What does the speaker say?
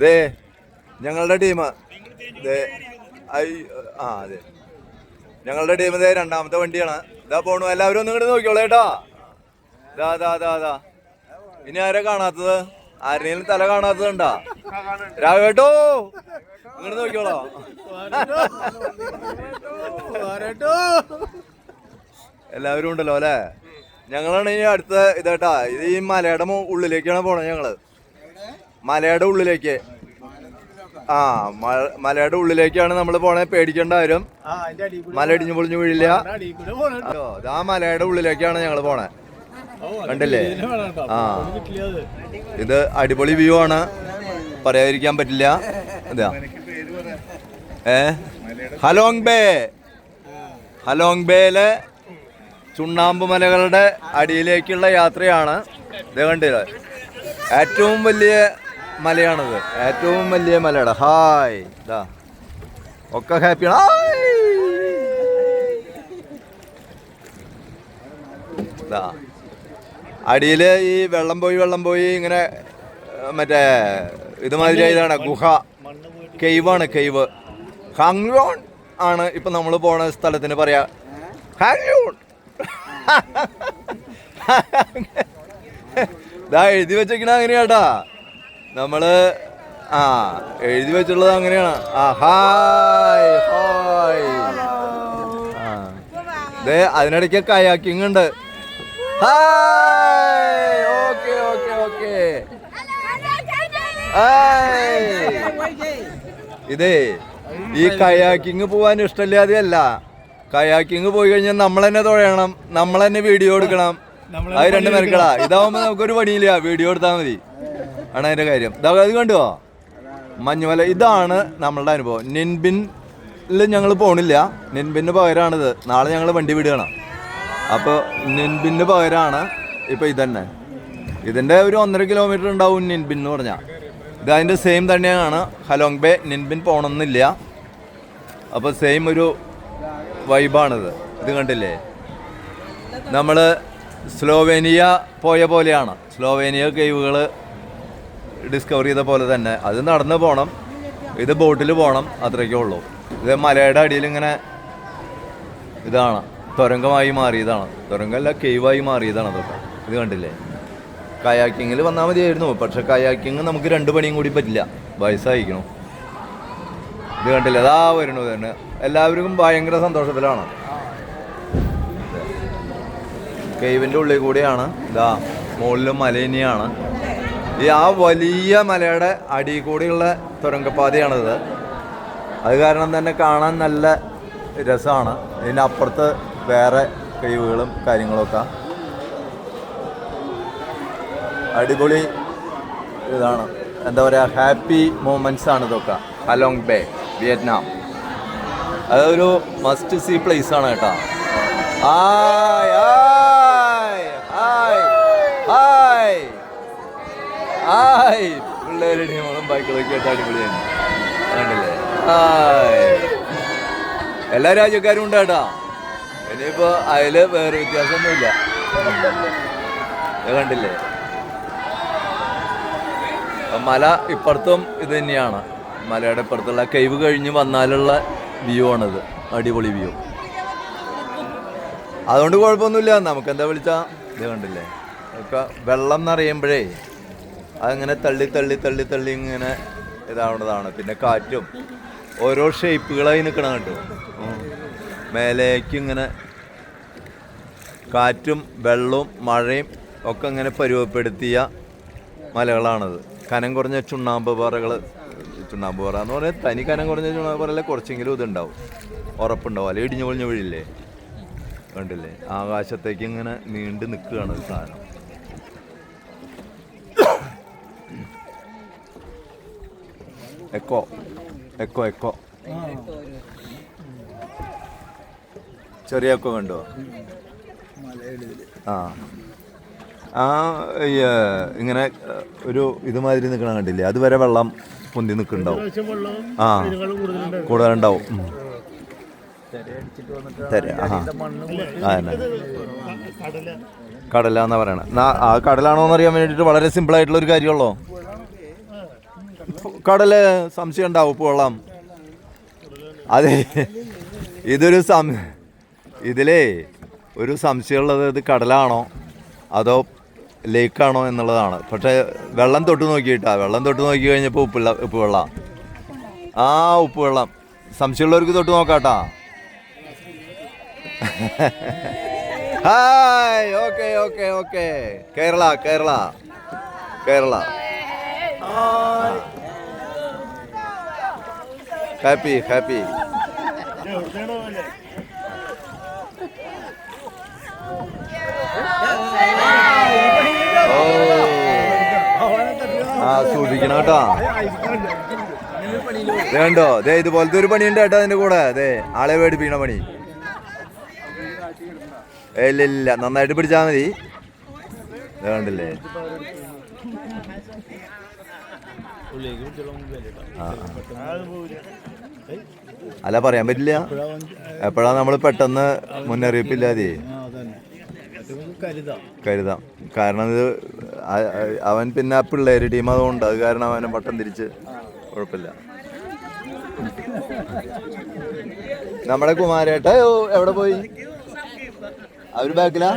ദേ ഞങ്ങളുടെ ടീം ദേ അതെ ഞങ്ങളുടെ ടീം ദേ രണ്ടാമത്തെ വണ്ടിയാണ്. ഇതാ പോണു. എല്ലാവരും ഒന്നും ഇങ്ങോട്ട് നോക്കിയോളൂ കേട്ടോ. ഇതാ ഇനി ആരെ കാണാത്തത്? ആരെങ്കിലും തല കാണാത്തതുണ്ടാ? രാഘവേട്ടോ ഇങ്ങോട്ട് നോക്കിയോളോ. എല്ലാവരും ഉണ്ടല്ലോ അല്ലേ. ഞങ്ങളാണ് ഇനി അടുത്ത ഇതേട്ടാ. ഇത് ഈ മലയുടെ ഉള്ളിലേക്കാണ് പോണത്. ഞങ്ങള് മലയുടെ ഉള്ളിലേക്ക് മലയുടെ ഉള്ളിലേക്കാണ് നമ്മൾ പോണേ. പേടിക്കേണ്ട ആരും. മല ഇടിഞ്ഞു പൊളിഞ്ഞു വീഴില്ല. ആ മലയുടെ ഉള്ളിലേക്കാണ് ഞങ്ങള് പോണേ. കണ്ടില്ലേ? ഇത് അടിപൊളി വ്യൂ ആണ്, പറയാതിരിക്കാൻ പറ്റില്ല. ഇതാ ഹലോങ് ബേയിലെ ചുണ്ണാമ്പ് മലകളുടെ അടിയിലേക്കുള്ള യാത്രയാണ്. ഇത് കണ്ടില്ലേ? ഏറ്റവും വലിയ മലയാണിത്. ഏറ്റവും വലിയ മലയുടെ ഹായ്. ഇതാ ഒക്കെ ഹാപ്പിയാണ്. ഇതാ അടിയിൽ ഈ വെള്ളം പോയി ഇങ്ങനെ മറ്റേ ഇതുമാതിരി ഇതാണ് ഗുഹ. കെയ്വാണ്. കെയ്വ് ഹാങ്ലോൺ ആണ് ഇപ്പൊ നമ്മൾ പോണ സ്ഥലത്തിന് പറയാ. ഹാങ്ലോൺ. ഇതാ എഴുതി വെച്ചേക്കണ അങ്ങനെയാട്ടാ. നമ്മള് എഴുതി വെച്ചുള്ളത് അങ്ങനെയാണ്. Hi hi. ദേ അതിനിടയ്ക്ക് കയാക്കിങ് ഉണ്ട്. ഹായ്. Okay okay okay. ഇതേ ഈ കയാക്കിങ് പോവാൻ ഇഷ്ടമില്ലാതെയല്ല. കയാക്കിങ് പോയി കഴിഞ്ഞാൽ നമ്മൾ തന്നെ തുഴയണം, നമ്മൾ തന്നെ വീഡിയോ എടുക്കണം. അത് രണ്ട് മെനക്കെടാ. ഇതാവുമ്പോ നമുക്കൊരു പണിയില്ല, വീഡിയോ എടുത്താൽ മതി. ആണ് അതിന്റെ കാര്യം. ഇത് കണ്ടുവോ മഞ്ഞുമല? ഇതാണ് നമ്മളുടെ അനുഭവം. നിൻബിനിൽ ഞങ്ങൾ പോണില്ല. നിൻബിന് പകരമാണിത്. നാളെ ഞങ്ങൾ വണ്ടി വിടുകയാണ്. അപ്പോൾ നിൻബിന് പകരമാണ് ഇപ്പം ഇതന്നെ. ഇതിൻ്റെ ഒരു 1.5 കിലോമീറ്റർ ഉണ്ടാവും നിൻബിൻ എന്ന് പറഞ്ഞാൽ. ഇത് അതിൻ്റെ സെയിം തന്നെയാണ്. ഹലോങ് ബേ നിൻബിൻ പോകണമെന്നില്ല. അപ്പോൾ സെയിം ഒരു വൈബാണിത്. ഇത് കണ്ടില്ലേ? നമ്മൾ സ്ലോവേനിയ പോയ പോലെയാണ്. സ്ലോവേനിയ കേവുകൾ ഡിസ്കവർ ചെയ്ത പോലെ തന്നെ. അത് നടന്ന് പോകണം, ഇത് ബോട്ടിൽ പോകണം, അത്രയ്ക്കേ ഉള്ളൂ. ഇത് മലയുടെ അടിയിൽ ഇങ്ങനെ ഇതാണ്, തുരങ്കമായി മാറിയതാണ്. തുരങ്കമല്ല, കേവായി മാറിയതാണ് അതൊക്കെ. ഇത് കണ്ടില്ലേ? കയാക്കിങ്ങിൽ വന്നാൽ മതിയായിരുന്നു. പക്ഷെ കയാക്കിങ് നമുക്ക് 2 പണിയും കൂടി പറ്റില്ല, വയസ്സായിരിക്കണം. ഇത് കണ്ടില്ലേ? അതാ വരുന്നത് തന്നെ. എല്ലാവർക്കും ഭയങ്കര സന്തോഷത്തിലാണ്. കേവിൻ്റെ ഉള്ളിൽ കൂടിയാണ്. ഇതാ മുകളിലും മല തന്നെയാണ്. ഈ വലിയ മലയുടെ അടിയിൽ കൂടിയുള്ള തുരങ്കപ്പാതയാണിത്. അത് കാരണം തന്നെ കാണാൻ നല്ല രസമാണ്. ഇതിൻ്റെ അപ്പുറത്ത് വേറെ കഴിവുകളും കാര്യങ്ങളൊക്കെ അടിപൊളി ഇതാണ്. എന്താ പറയുക, ഹാപ്പി മൂമെൻറ്റ്സ് ആണ് ഇതൊക്കെ. Halong bay, Vietnam. അതൊരു മസ്റ്റ് സീ പ്ലേസ് ആണ് കേട്ടോ. Hi hi hi hi hi. പിള്ളേരുടെ നമ്മളും ബൈക്കിലൊക്കെ ആയിട്ട് അടിപൊളിയാണ്. കണ്ടില്ലേ? ഹായ്. എല്ലാ രാജ്യക്കാരും ഉണ്ട് കേട്ടോ. ഇനിയിപ്പോ അതില് വേറെ വ്യത്യാസമൊന്നുമില്ല. കണ്ടില്ലേ? മല ഇപ്പുറത്തും ഇത് തന്നെയാണ്. മലയുടെ ഇപ്പുറത്തുള്ള കൈവ് കഴിഞ്ഞ് വന്നാലുള്ള വ്യൂ ആണിത്. അടിപൊളി വ്യൂ. അതുകൊണ്ട് കുഴപ്പമൊന്നുമില്ല. നമുക്കെന്താ വിളിച്ചാ ഇത് കണ്ടില്ലേ? ഒക്കെ വെള്ളം എന്നറിയുമ്പോഴേ അതങ്ങനെ തള്ളി തള്ളി തള്ളി തള്ളി ഇങ്ങനെ ഇതാവുന്നതാണ്. പിന്നെ കാറ്റും ഓരോ ഷേപ്പുകളായി നിൽക്കണം കണ്ടു. മേലേക്ക് ഇങ്ങനെ കാറ്റും വെള്ളവും മഴയും ഒക്കെ ഇങ്ങനെ പരുവപ്പെടുത്തിയ മലകളാണത്. കനം കുറഞ്ഞ ചുണ്ണാമ്പ് പാറകൾ. ചുണ്ണാമ്പ് പാറ എന്ന് പറഞ്ഞാൽ തനി കനം കുറഞ്ഞ ചുണ്ണാമ്പ് പാറയിലെ കുറച്ചെങ്കിലും ഇതുണ്ടാവും, ഉറപ്പുണ്ടാവും. അല്ലെ ഇടിഞ്ഞു പൊളിഞ്ഞു വീഴില്ലേ? കണ്ടില്ലേ? ആകാശത്തേക്ക് ഇങ്ങനെ നീണ്ടു നിൽക്കുകയാണ് സാധനം. എക്കോ എക്കോ എക്കോ ചെറിയ എക്കോ കണ്ടോ? ഇങ്ങനെ ഒരു ഇതുമാതിരി നിൽക്കണം കണ്ടില്ലേ? അതുവരെ വെള്ളം പൊന്തി നിൽക്കുന്നുണ്ടാവും. കൂടുതലുണ്ടാവും. കടല എന്നാ പറയണേ. ആ കടലാണോന്ന് അറിയാൻ വേണ്ടിയിട്ട് വളരെ സിമ്പിൾ ആയിട്ടുള്ള ഒരു കാര്യമുള്ളൂ. കടല് സംശയം ഉണ്ടാവും ഉപ്പ് വെള്ളം. അതെ, ഇതിലേ ഒരു സംശയമുള്ളത് ഇത് കടലാണോ അതോ ലേക്കാണോ എന്നുള്ളതാണ്. പക്ഷെ വെള്ളം തൊട്ട് നോക്കി കഴിഞ്ഞപ്പോൾ ഉപ്പ് വെള്ളം. ആ ഉപ്പ് വെള്ളം സംശയമുള്ളവർക്ക് തൊട്ട് നോക്കാട്ടാ. Hi, okay okay okay. Kerala Kerala Kerala. Happy happy. സൂക്ഷിക്കണം കേട്ടോ. വേണ്ടോ ദേ ഇതുപോലത്തെ ഒരു പണിയുണ്ട് കേട്ടോ അതിന്റെ കൂടെ. അതെ, ആളെ പേടിപ്പിക്കണ പണി. ഇല്ല, നന്നായിട്ട് പിടിച്ചാൽ മതി. വേണ്ടില്ലേ? അല്ല, പറയാൻ പറ്റില്ല എപ്പോഴാ നമ്മൾ പെട്ടെന്ന് മുന്നറിയിപ്പില്ലാതെ കരുതാം. കാരണം ഇത് അവൻ പിന്നെ പിള്ളേര് ടീം അതുകൊണ്ട് അത് കാരണം അവനെ പട്ടം തിരിച്ച് കുഴപ്പമില്ല. നമ്മുടെ കുമാരേട്ട എവിടെ പോയി? അവര് ബാക്കിലാ.